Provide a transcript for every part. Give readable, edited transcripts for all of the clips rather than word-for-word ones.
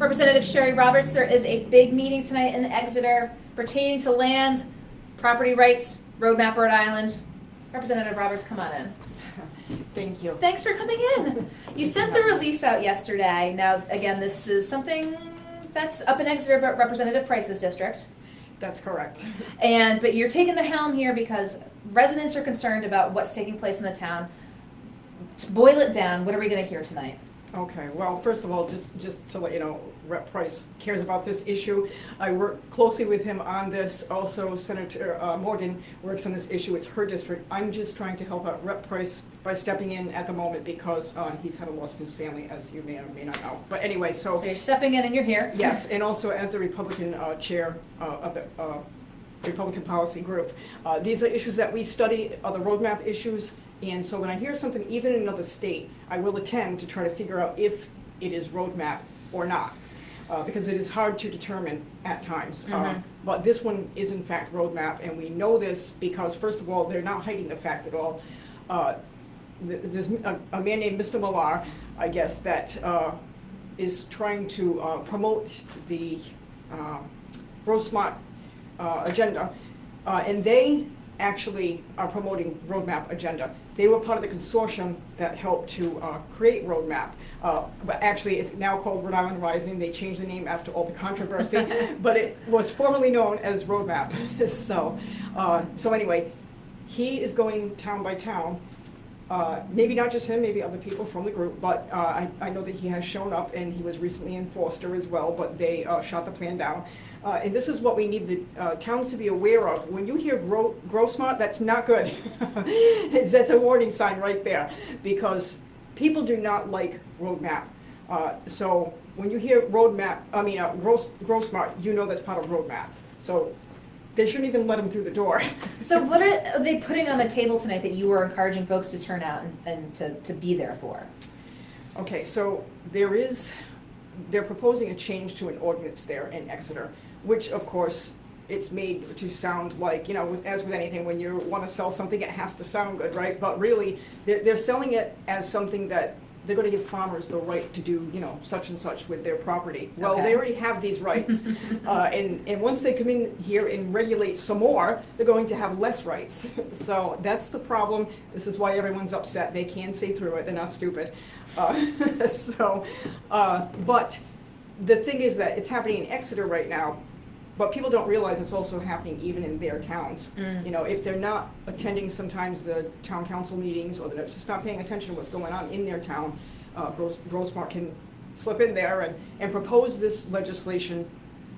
Representative Sherry Roberts, there is a big meeting tonight in Exeter pertaining to land, property rights, roadmap Rhode Island. Representative Roberts, come on in. Thank you. Thanks for coming in. You sent the release out yesterday. Now, again, this is something that's up in Exeter, but Representative Price's district. That's correct. But you're taking the helm here because residents are concerned about what's taking place in the town. To boil it down, what are we going to hear tonight? Okay, well, first of all, just to let you know, Rep. Price cares about this issue. I work closely with him on this. Also, Senator Morgan works on this issue. It's her district. I'm just trying to help out Rep. Price by stepping in at the moment because he's had a loss in his family, as you may or may not know. But anyway, so you're stepping in and you're here. Yes, and also as the Republican chair of the Republican Policy Group. These are issues that we study, the roadmap issues, and so when I hear something even in another state, I will attend to try to figure out if it is roadmap or not, because it is hard to determine at times. But this one is in fact roadmap, and we know this because, first of all, they're not hiding the fact at all. There's a man named Mr. Millar, I guess, that is trying to promote the Growth Smart agenda, and they actually are promoting roadmap agenda. They were part of the consortium that helped to create roadmap, but actually it's now called Rhode Island Rising. They changed the name after all the controversy, but it was formerly known as roadmap. So anyway, he is going town by town. Maybe not just him, maybe other people from the group, but I know that he has shown up, and he was recently in Forster as well, but they shot the plan down. And this is what we need the towns to be aware of. When you hear grow smart, that's not good. That's a warning sign right there, because people do not like roadmap. So when you hear grow smart, you know that's part of roadmap. So they shouldn't even let them through the door. So what are they putting on the table tonight that you were encouraging folks to turn out and to be there for? Okay, so they're proposing a change to an ordinance there in Exeter, which of course it's made to sound like, as with anything, when you want to sell something, it has to sound good, right? But really, they're selling it as something that they're going to give farmers the right to do, such and such with their property. Well, They already have these rights. And once they come in here and regulate some more, they're going to have less rights. So that's the problem. This is why everyone's upset. They can see through it. They're not stupid. But the thing is that it's happening in Exeter right now, but people don't realize it's also happening even in their towns. If they're not attending sometimes the town council meetings, or they're just not paying attention to what's going on in their town, Growth Smart can slip in there and propose this legislation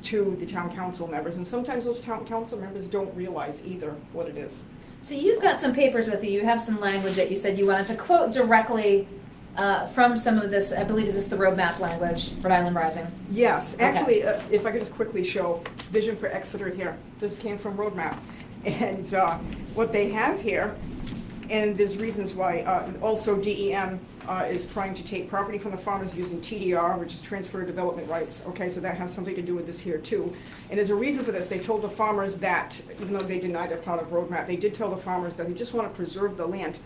to the town council members. And sometimes those town council members don't realize either what it is. So you've got some papers with you. You have some language that you said you wanted to quote directly from some of this. I believe, is this the roadmap language, Rhode Island Rising? Yes, actually, if I could just quickly show Vision for Exeter here. This came from roadmap. And what they have here, and there's reasons why, also DEM is trying to take property from the farmers using TDR, which is transfer development rights. Okay, so that has something to do with this here too. And there's a reason for this. They told the farmers that, even though they deny they're part of roadmap, they did tell the farmers that they just want to preserve the land.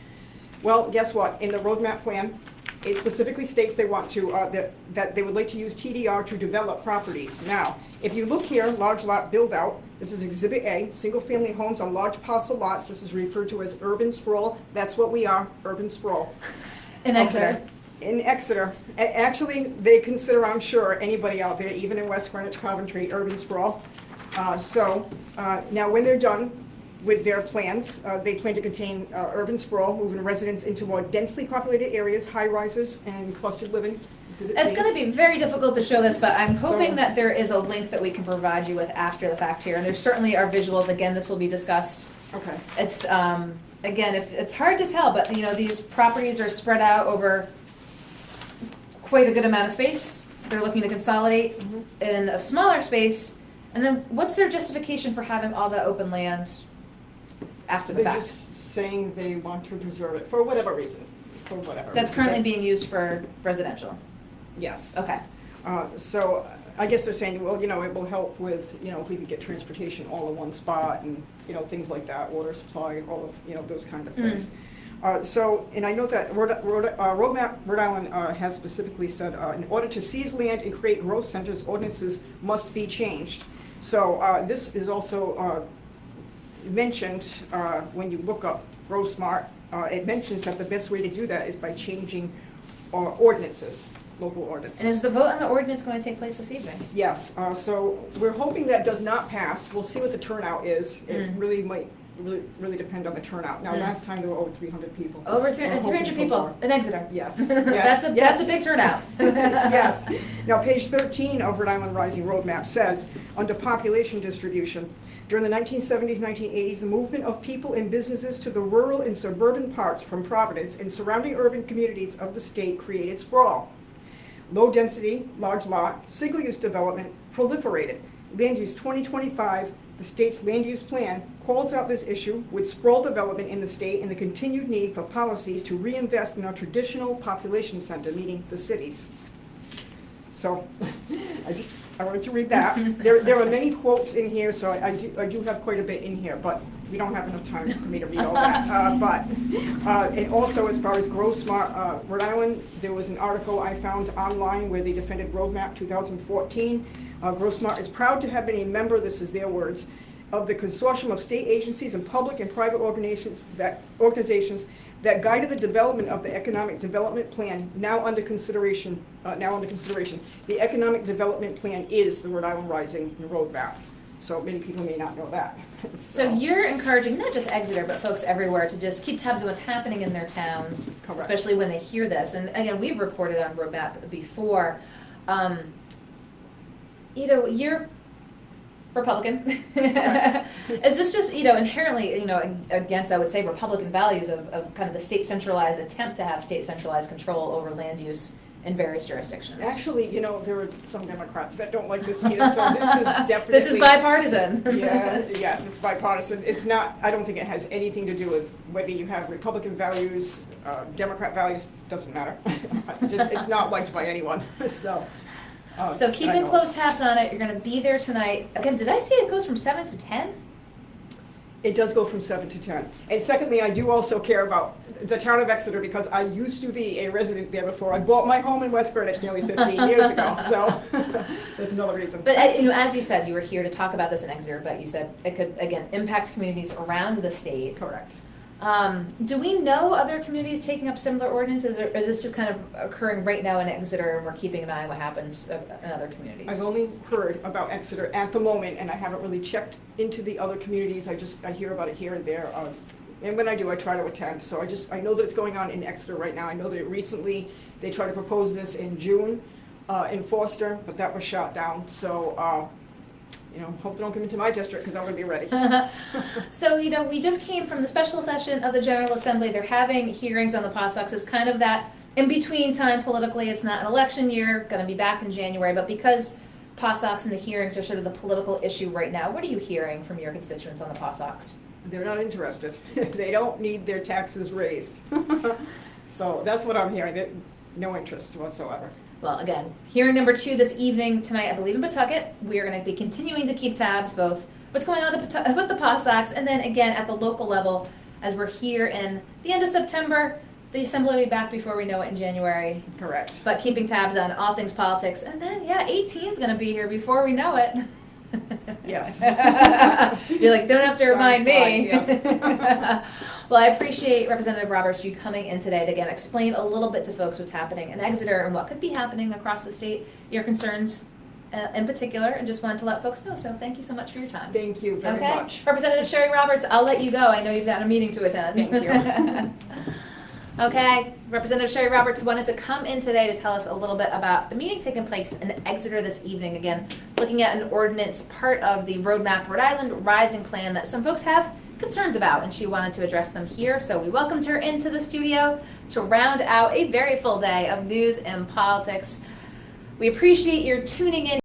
Well, guess what? In the roadmap plan, it specifically states they want to, that they would like to use TDR to develop properties. Now, if you look here, large lot build out, this is Exhibit A, single family homes on large parcel lots. This is referred to as urban sprawl. That's what we are, urban sprawl. In Exeter? Okay. In Exeter. Actually, they consider, I'm sure, anybody out there, even in West Greenwich, Coventry, urban sprawl. Now when they're done with their plans, they plan to contain urban sprawl, moving residents into more densely populated areas, high rises, and clustered living. It's going to be very difficult to show this, but I'm hoping that there is a link that we can provide you with after the fact here. And there certainly are visuals. Again, this will be discussed. Okay. It's, again, if it's hard to tell, but these properties are spread out over quite a good amount of space. They're looking to consolidate in a smaller space. And then what's their justification for having all that open land after the fact? They're just saying they want to preserve it for whatever reason. That's currently being used for residential? Yes. Okay. So I guess they're saying, well, it will help with, if we could get transportation all in one spot and, things like that, water supply, all of, those kind of things. And I know that Roadmap Rhode Island has specifically said, in order to seize land and create growth centers, ordinances must be changed. So this is also mentioned when you look up Grow Smart. It mentions that the best way to do that is by changing ordinances, local ordinances. And is the vote on the ordinance going to take place this evening? Yes, so we're hoping that does not pass. We'll see what the turnout is. It really might really depend on the turnout. Now, last time there were over 300 people. Over 300 people in Exeter. Yes. That's a big turnout. Yes. Now, page 13 of Rhode Island Rising Roadmap says, under population distribution, during the 1970s, 1980s, the movement of people and businesses to the rural and suburban parts from Providence and surrounding urban communities of the state created sprawl. Low density, large lot, single use development proliferated. Land Use 2025, the state's land use plan, calls out this issue with sprawl development in the state and the continued need for policies to reinvest in our traditional population center, meaning the cities. So I wanted to read that. There are many quotes in here, so I do have quite a bit in here, but we don't have enough time for me to read all that. And also, as far as Grow Smart Rhode Island, there was an article I found online where they defended Roadmap 2014. Grow Smart is proud to have been a member, this is their words, of the consortium of state agencies and public and private organizations that guided the development of the economic development plan now under consideration. The economic development plan is the Rhode Island Rising Roadmap. So many people may not know that. So you're encouraging not just Exeter, but folks everywhere to just keep tabs on what's happening in their towns, Correct. Especially when they hear this. And again, we've reported on Roadmap before. You're Republican. Is this just, inherently, against, I would say, Republican values of kind of the state centralized attempt to have state centralized control over land use in various jurisdictions? Actually, there are some Democrats that don't like this either, so this is definitely... This is bipartisan. Yes, it's bipartisan. It's not, I don't think it has anything to do with whether you have Republican values, Democrat values, doesn't matter. It's not liked by anyone, so... So keeping close tabs on it. You're going to be there tonight. Again, did I see it goes from 7 to 10? It does go from 7 to 10. And secondly, I do also care about the town of Exeter because I used to be a resident there before. I bought my home in West Greenwich nearly 15 years ago, so that's another reason. But as you said, you were here to talk about this in Exeter, but you said it could, again, impact communities around the state. Correct. Do we know other communities taking up similar ordinances, or is this just kind of occurring right now in Exeter and we're keeping an eye on what happens in other communities? I've only heard about Exeter at the moment, and I haven't really checked into the other communities. I hear about it here and there. And when I do, I try to attend. So I know that it's going on in Exeter right now. I know that recently they tried to propose this in June in Forster, but that was shot down. So hope they don't come into my district because I'm going to be ready. So, we just came from the special session of the General Assembly. They're having hearings on the POSOX. It's kind of that in-between time politically. It's not an election year, going to be back in January. But because POSOX and the hearings are sort of the political issue right now, what are you hearing from your constituents on the POSOX? They're not interested. They don't need their taxes raised. So that's what I'm hearing. No interest whatsoever. Well, again, hearing number 2 this evening, tonight, I believe in Pawtucket. We are going to be continuing to keep tabs, both what's going on with the POSOX, and then again at the local level, as we're here in the end of September. The Assembly will be back before we know it in January. Correct. But keeping tabs on all things politics. And then, 18 is going to be here before we know it. Yes. You're like, don't have to remind me. Yes. Well, I appreciate Representative Roberts, you coming in today to, again, explain a little bit to folks what's happening in Exeter and what could be happening across the state, your concerns in particular, and just wanted to let folks know. So thank you so much for your time. Thank you very much. Representative Sherry Roberts, I'll let you go. I know you've got a meeting to attend. Thank you. Okay, Representative Sherry Roberts wanted to come in today to tell us a little bit about the meeting taking place in Exeter this evening. Again, looking at an ordinance, part of the Roadmap Rhode Island Rising Plan that some folks have concerns about, and she wanted to address them here. So we welcomed her into the studio to round out a very full day of news and politics. We appreciate your tuning in.